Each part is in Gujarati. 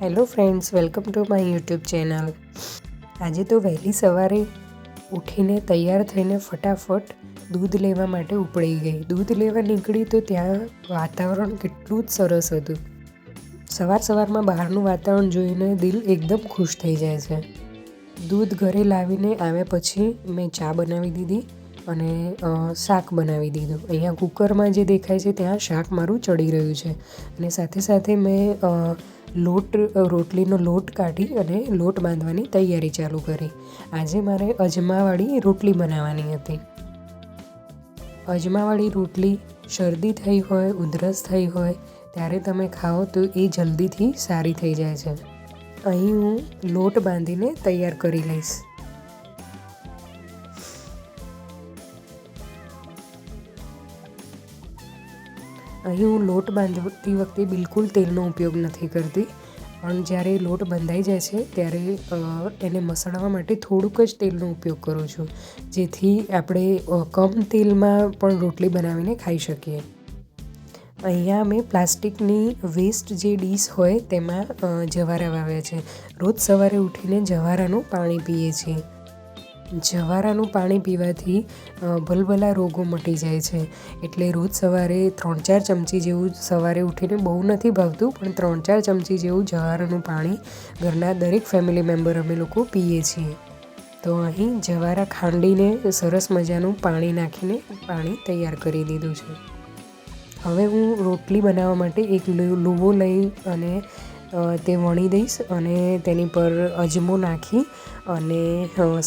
Hello friends, welcome to my YouTube channel. આજે તો વહેલી સવારે ઉઠીને તૈયાર થઈને ફટાફટ દૂધ લેવા માટે ઉપડી ગઈ। દૂધ લેવા નીકળી તો ત્યાં વાતાવરણ કેટલું જ સરસ હતું। સવારમાં બહારનું વાતાવરણ જોઈને દિલ એકદમ ખુશ થઈ જાય છે। દૂધ ઘરે લાવીને આવ્યા પછી મેં ચા બનાવી દીધી અને શાક બનાવી દીધું। અહીંયા કુકરમાં જે દેખાય છે ત્યાં શાક મારું ચડી રહ્યું છે અને સાથે સાથે મેં રોટલીનો લોટ કાઢી અને લોટ બાંધવાની તૈયારી ચાલુ કરી। આજે મારે અજમાવાળી રોટલી બનાવવાની હતી। અજમાવાળી રોટલી શરદી થઈ હોય, ઉધરસ થઈ હોય ત્યારે તમે ખાઓ તો એ જલ્દીથી સારી થઈ જાય છે। અહીં હું લોટ બાંધીને તૈયાર કરી લઈશ। અહીં હું લોટ બાંધતી વખતે બિલકુલ તેલનો ઉપયોગ નથી કરતી, પણ જ્યારે લોટ બંધાઈ જાય છે ત્યારે એને મસળવા માટે થોડુંક જ તેલનો ઉપયોગ કરું છું, જેથી આપણે કમ તેલમાં પણ રોટલી બનાવીને ખાઈ શકીએ। અહીંયા મેં પ્લાસ્ટિકની વેસ્ટ જે ડીશ હોય તેમાં જવારા વાવ્યા છે। રોજ સવારે ઉઠીને જવારાનું પાણી પીએ છીએ। જવારાનું પાણી પીવાથી ભલભલા રોગો મટી જાય છે, એટલે રોજ સવારે 3-4 ચમચી જેવું સવારે ઉઠીને, બહુ નથી ભાવતું પણ 3-4 ચમચી જેવું જવારાનું પાણી ઘરના દરેક ફેમિલી મેમ્બર અમે લોકો પીએ છીએ। તો અહીં જવારા ખાંડીને સરસ મજાનું પાણી નાખીને પાણી તૈયાર કરી દીધું છે। હવે હું રોટલી બનાવવા માટે એક લુવો લઈ અને તે વણી દઈશ અને તેની પર અજમો નાખી અને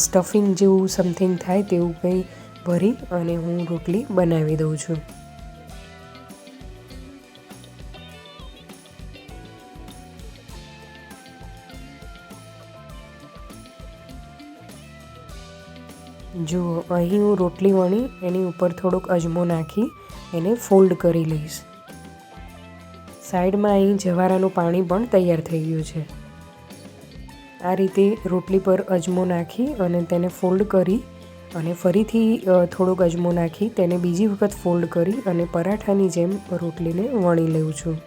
સ્ટફિંગ જેવું સમથિંગ થાય તેવું કંઈ ભરી અને હું રોટલી બનાવી દઉં છું। જુઓ, અહીં હું રોટલી વણી એની ઉપર થોડોક અજમો નાખી એને ફોલ્ડ કરી લઈશ। સાઈડમાં અહીં જવારાનું પાણી પણ તૈયાર થઈ ગયું છે। આ રીતે રોટલી પર અજમો નાખી અને તેને ફોલ્ડ કરી અને ફરીથી થોડોક અજમો નાખી તેને બીજી વખત ફોલ્ડ કરી અને પરાઠાની જેમ રોટલીને વણી લઉં છું।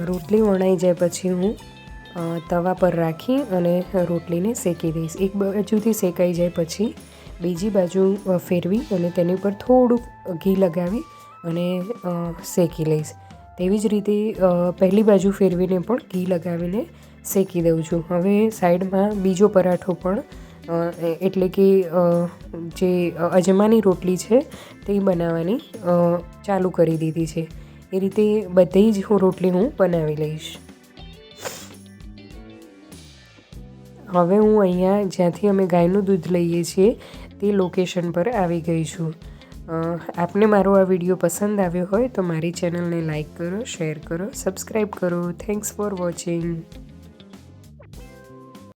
રોટલી વણાઈ જાય પછી હું તવા પર રાખી અને રોટલીને શેકી દઈશ। એક બાજુથી શેકાઈ જાય પછી બીજી બાજુ ફેરવી અને તેની ઉપર થોડુંક ઘી લગાવી અને શેકી લઈશ। તેવી જ રીતે પહેલી બાજુ ફેરવીને પણ ઘી લગાવીને શેકી દઉં છું। હવે સાઈડમાં બીજો પરાઠો પણ એટલે કે જે અજમાની રોટલી છે તે બનાવવાની ચાલુ કરી દીધી છે। એ રીતે બધી જ રોટલી હું બનાવી લઈશ। હવે હું અહીંયા જ્યાંથી અમે ગાયનું દૂધ લઈએ છીએ તે લોકેશન પર આવી ગઈ છું। આપને મારો આ વિડીયો પસંદ આવ્યો હોય તો મારી ચેનલને લાઈક કરો, શેર કરો, સબસ્ક્રાઈબ કરો। Thanks for watching.